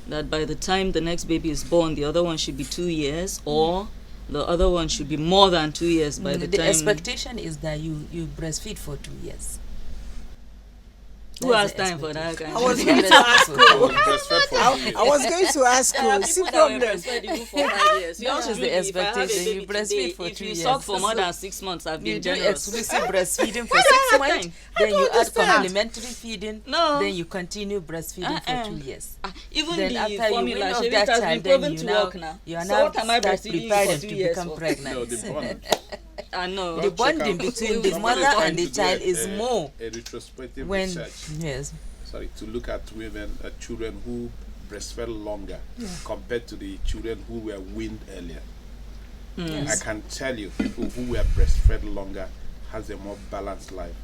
that by the time the next baby is born the other one should be 2 years, or the other one should be more than 2 years by the time? expectation is that you breastfeed for 2 years. Who has time for that kind I was of going thing? to ask I you. was breastfed for 2 years. I was going to ask There are you. See people that were problem. breastfed even for 5 years. That Yours is the truly, if I have a expectation. baby You breastfeed today, for if 2 you years. suck for more So than 6 months, I've you been do generous. exclusive breastfeeding for 6 months, then you add understand. complementary feeding, No. then you continue breastfeeding for 2 years. Even Then the after you formula, win of Shebi, that it has child, been then proven you to now work now. you are So now what am I start breastfeeding you preparing for 2 to years become for? pregnant. No, the bond. I know. The Check bonding out. between the Somebody mother is and the trying child to do is more a retrospective when research. yes. Sorry, to look at women, children who breastfed longer compared to the children who were weaned earlier. I can tell you, people who were breastfed longer has a more balanced life,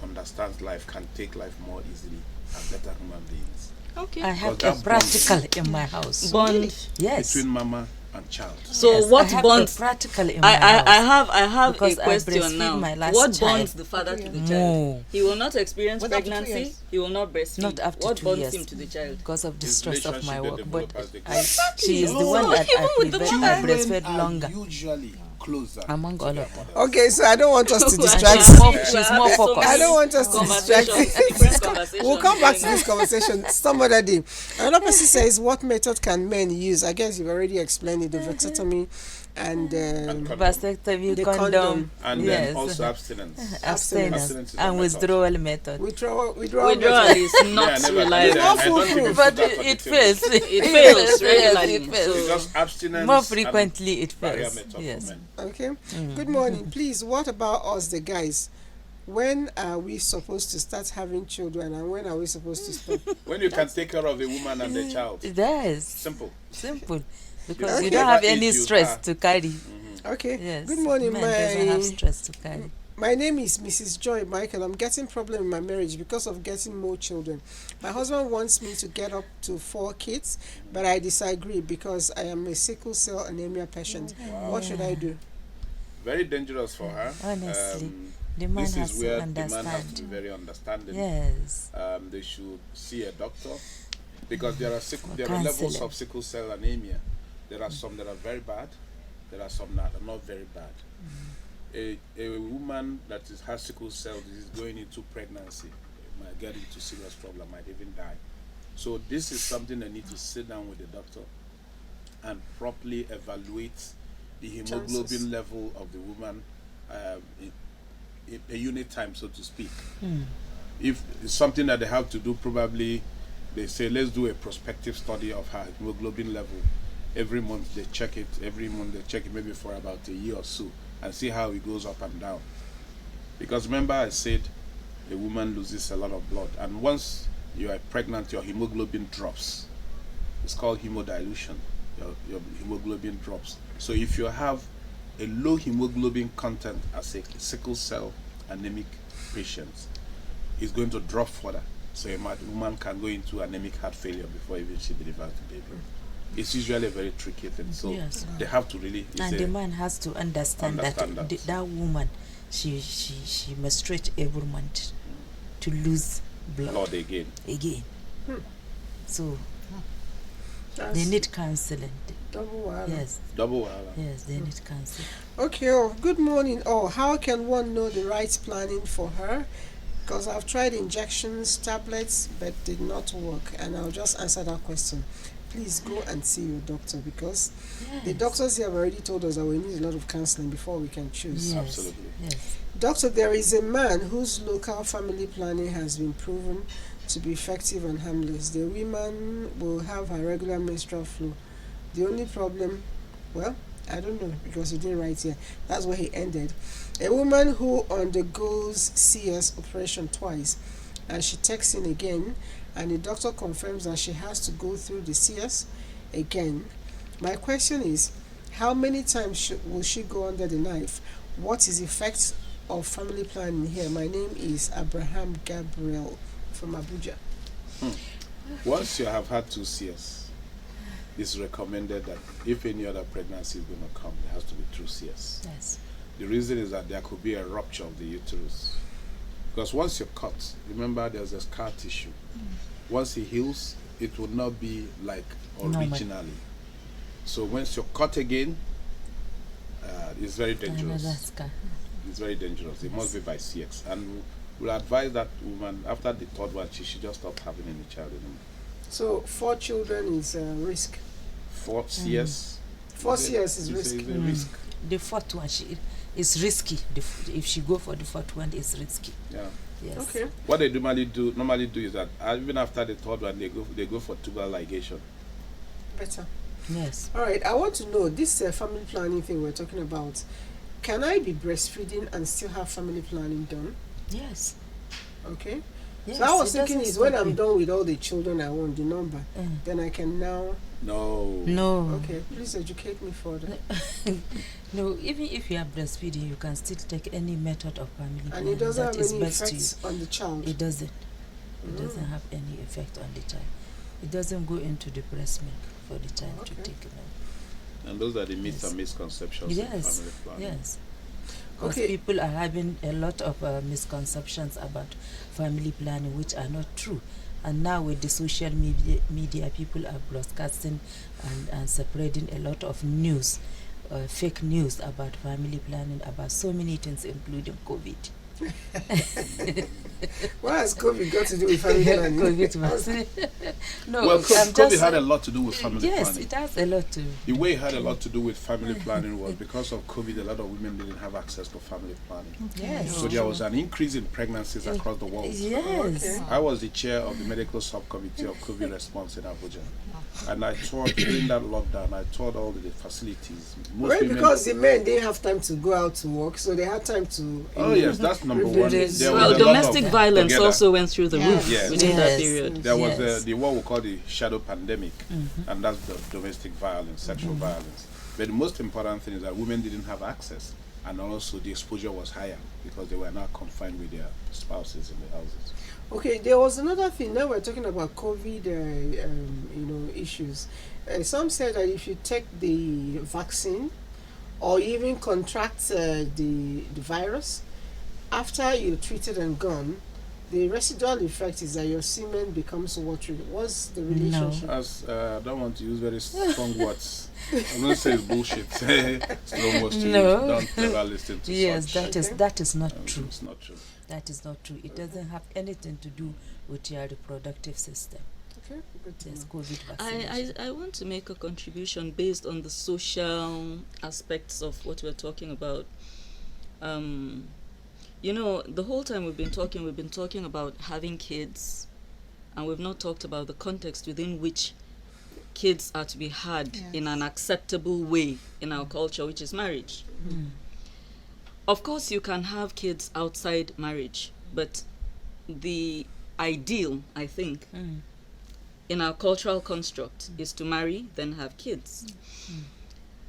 understands life, can take life more easily, are better human beings. Okay. I have Because a that's practical in my house. Bond. Yes. Between mama and child. So Yes, what I have bonds? a practical in my I house. have Because a I question breastfeed now. my last What child. bonds the father to the More. child? He will not experience What, up to 2 pregnancy. years? He will not breastfeed. Not after what 2 bonds years him to the child? because of the His stress of my relationship work. they But develop as they grow. she is the No, one that even I with the prefer. mother. I breastfed longer usually closer among all of them. Okay, so I don't want us to Well, distract. She's more focused. I don't want us to distract. Different conversations. We'll come back to going on. this conversation some other day. Another person says, what method can men use? I guess you've already explained it, the vasectomy and condom. Vasectomy, The condom, condom. And yes, then also abstinence. abstinence Abstinence is a and method. withdrawal method. withdrawal Withdrawal method. is not I never- reliable. I don't even But put that for it the fails. table. It fails Yes, regularly. it fails. So- Because abstinence More and frequently it barrier fails. method for Yes. men. Okay. Good morning. Please, what about us, the guys? When are we supposed to start having children and when are we supposed to stop? When you can take care of the woman and the child. Yes. Simple. Simple. Because Okay. you don't have any If you stress are- to carry. Okay. Yes. Good morning, Man doesn't have my stress to carry. My name is Mrs. Joy Michael. I'm getting problem in my marriage because of getting more children. My husband wants me to get up to 4 kids, but I disagree because I am a sickle cell anemia patient. What should I do? Very dangerous for her. Honestly, the man This has is to where the man has to understand. be very understanding. Yes. They should see a doctor because there are levels counseling. of sickle cell anemia. There are some that are very bad. There are some that are not very bad. A woman that has sickle cell disease going into pregnancy might get into serious problem, might even die. So this is something they need to sit down with the doctor and properly evaluate the hemoglobin Chances. level of the woman in a unit time, so to speak. If it's something that they have to do, probably they say, let's do a prospective study of her hemoglobin level. Every month they check it, maybe for about a year or so, and see how it goes up and down. Because remember I said a woman loses a lot of blood, and once you are pregnant, your hemoglobin drops. It's called hemodilution. Your hemoglobin drops. So if you have a low hemoglobin content as a sickle cell anemic patient, it's going to drop further. So a woman can go into anemic heart failure before even she delivers the baby. It's usually a very tricky thing. So Yes. they have to really. And the man has to understand that that woman, she menstruates every month to lose blood again. So That's they need counseling. double wahala. Yes. Double wahala. Yes, they need counseling. Okay, good morning. How can one know the right planning for her? Because I've tried injections, tablets, but did not work. And I'll just answer that question. Please go and see your doctor, because the doctors here have already told us that we need a lot of counseling before we can choose. Yes. Absolutely. Yes. Doctor, there is a man whose local family planning has been proven to be effective and harmless. The woman will have her regular menstrual flow. The only problem, well, I don't know, because he didn't write here. That's where he ended. A woman who undergoes CS operation twice, and she texts in again, and the doctor confirms that she has to go through the CS again. My question is, how many times will she go under the knife? What is the effect of family planning here? My name is Abraham Gabriel from Abuja. Once you have had 2 CS, it's recommended that if any other pregnancy is going to come, it has to be through CS. Yes. The reason is that there could be a rupture of the uterus. Because once you're cut, remember there's a scar tissue. Once it heals, it will not be like originally. So once you're cut again, it's very dangerous. Another scar. It's very dangerous. It must be by CS. And we'll advise that woman, after the 3rd one, she should just stop having any child anymore. So 4 children is a risk. 4 CS? 4 CS is risk. It's a risk. The 4th one, is risky. If she go for the 4th one, it's risky. Yeah. Yes. Okay. What they normally do is that even after the 3rd one, they go for tubal ligation. Better. Yes. All right. I want to know this family planning thing we're talking about. Can I be breastfeeding and still have family planning done? Yes. Okay. Yes, So I was it thinking doesn't is when stop I'm you. done with all the children I want, the number, then I can now. No. No. Okay. Please educate me further. No, even if you are breastfeeding, you can still take any method of family And planning it doesn't that have is any best to you. effects on the child. It doesn't. It doesn't have any effect on the child. It doesn't go into the breast milk for the child to take milk. And those are the myths Yes. and misconceptions Yes. in family planning. Yes. Because Okay. people are having a lot of misconceptions about family planning, which are not true. And now with the social media people are broadcasting and spreading a lot of news, fake news about family planning, about so many things, including COVID. What has COVID got to do with family planning? COVID was no. Well, I'm COVID just had a lot to do with family yes, planning. it has a lot to. The way it had a lot to do with family planning was because of COVID, a lot of women didn't have access to family planning. Yes. So there was an increase in pregnancies across the world. Yes. I was the chair of the medical subcommittee of COVID response in Abuja. And I toured, during that lockdown, I toured all the facilities. Well, because the men didn't have time to go out to work, so they had time to. Oh yes, that's number one. There was Well, a lot domestic of violence together. also went through the roof Yes. within that Yes. period. There was Yes. the what we call the shadow pandemic, and that's the domestic violence, sexual violence. But the most important thing is that women didn't have access, and also the exposure was higher because they were not confined with their spouses in the houses. Okay, there was another thing. Now we're talking about COVID, issues. Some said that if you take the vaccine, or even contract the virus, after you're treated and gone, the residual effect is that your semen becomes watery. What's the relationship? As I don't want to use very strong words. I'm not saying it's bullshit. Strong words to use. Don't ever listen to yes, such. that is not true. It's not true. That is not true. It doesn't have anything to do with your reproductive system. Okay, good to Yes, know. COVID vaccination. I want to make a contribution based on the social aspects of what we're talking about. You know, the whole time we've been talking about having kids, and we've not talked about the context within which kids are to be had in an acceptable way in our culture, which is marriage. Of course, you can have kids outside marriage, but the ideal, I think, in our cultural construct is to marry, then have kids.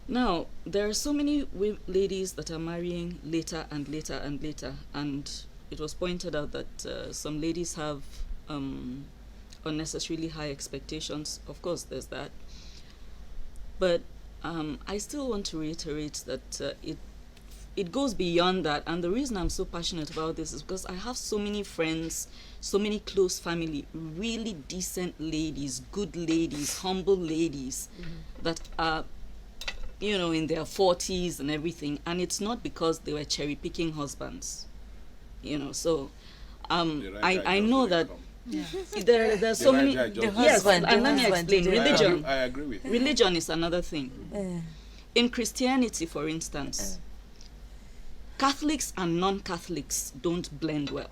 Now, there are so many ladies that are marrying later and later and later, and it was pointed out that some ladies have unnecessarily high expectations. Of course, there's that. But I still want to reiterate that it goes beyond that, and the reason I'm so passionate about this is because I have so many friends, so many close family, really decent ladies, good ladies, humble ladies that are, you know, in their 40s and everything, and it's not because they were cherry picking husbands, you know. So I know that there are so many. Yes, and let me explain. Religion. I agree with you. Religion is another thing. In Christianity, for instance, Catholics and non-Catholics don't blend well.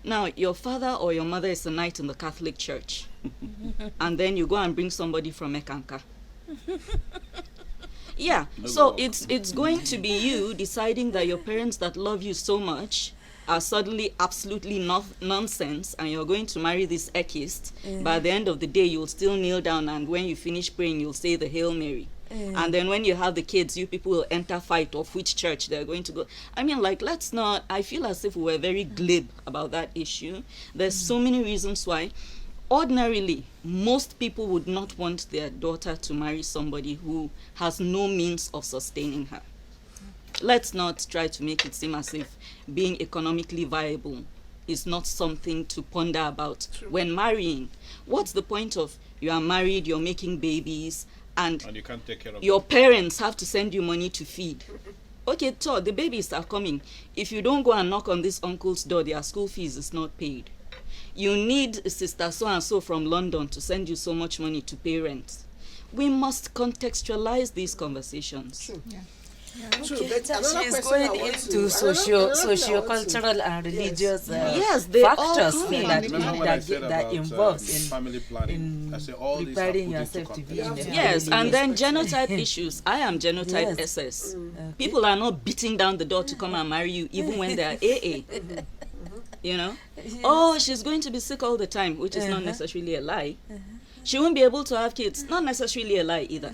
Now, your father or your mother is a knight in the Catholic Church, and then you go and bring somebody from Ekanka. Yeah, so it's going to be you deciding that your parents that love you so much are suddenly absolutely nonsense, and you're going to marry this atheist. By the end of the day, you'll still kneel down, and when you finish praying, you'll say the Hail Mary. And then when you have the kids, you people will enter fight of which church they're going to go. I mean, like, let's not, I feel as if we were very glib about that issue. There's so many reasons why. Ordinarily, most people would not want their daughter to marry somebody who has no means of sustaining her. Let's not try to make it seem as if being economically viable is not something to ponder about when marrying. What's the point of you are married, you're making babies, and you can't take care of your parents have to send you money to feed? Okay, so the babies are coming. If you don't go and knock on this uncle's door, their school fees is not paid. You need sister so-and-so from London to send you so much money to pay rent. We must contextualize these conversations. True. True, But another she's question going I want into to- socio-cultural and religious Yes, they all factors come in. Remember what I said that about involves in family planning? I say all these are preparing put into yourself to be in a context. Yes, family. and then genotype issues. I am genotype Yes. SS. People are not beating down the door to come and marry you, even when they are AA. You know? Oh, she's going to be sick all the time, which is not necessarily a lie. She won't be able to have kids, not necessarily a lie either.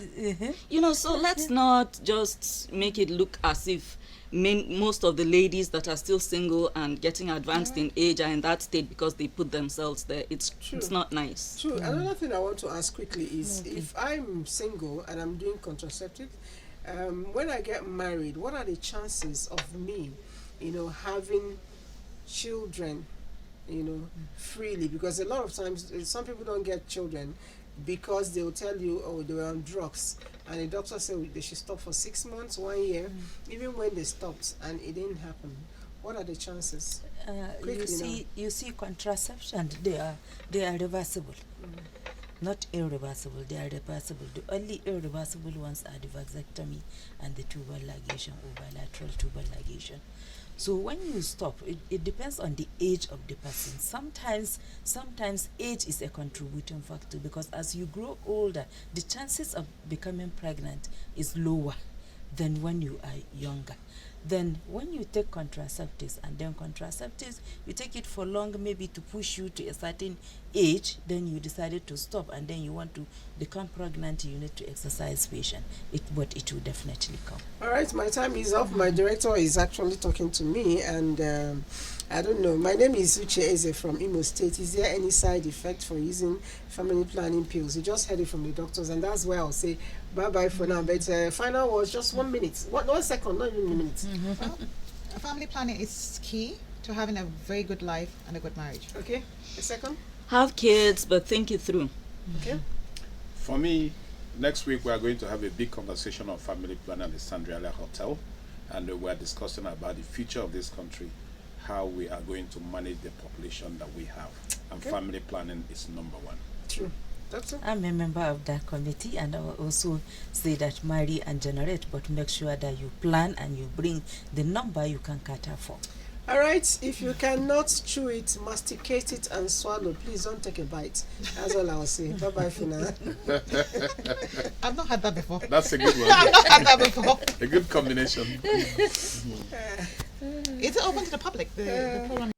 You know, so let's not just make it look as if most of the ladies that are still single and getting advanced in age are in that state because they put themselves there. It's not nice. True. Another thing I want to ask quickly is if I'm single and I'm doing contraceptive, when I get married, what are the chances of me, having children, freely? Because a lot of times some people don't get children because they will tell you, oh, they were on drugs, and the doctor said they should stop for 6 months, 1 year, even when they stopped and it didn't happen. What are the chances? You see contraception, they are reversible. Not irreversible, they are reversible. The only irreversible ones are the vasectomy and the tubal ligation or bilateral tubal ligation. So when you stop, it depends on the age of the person. Sometimes age is a contributing factor, because as you grow older, the chances of becoming pregnant is lower than when you are younger. Then when you take contraceptives, and then contraceptives, you take it for long, maybe to push you to a certain age, then you decided to stop, and then you want to become pregnant, you need to exercise patience. But it will definitely come. All right, my time is up. My director is actually talking to me, and I don't know. My name is Uche Eze from Imo State. Is there any side effect for using family planning pills? You just heard it from the doctors, and that's why I'll say bye-bye for now. But final words, just 1 minute. 1 second, not even a minute. Well, family planning is key to having a very good life and a good marriage. Okay. A second. Have kids, but think it through. Okay. For me, next week we are going to have a big conversation on family planning at the Sandriala Hotel, and we are discussing about the future of this country, how we are going to manage the population that we have, and family planning is number one. True. That's it. I'm a member of that committee, and I will also say that marry and generate, but make sure that you plan and you bring the number you can cater for. All right. If you cannot chew it, masticate it and swallow. Please don't take a bite. That's all I'll say. Bye bye for now. I've not had that before. That's a good one. I've not had that before. A good combination. Is it open to the public? The program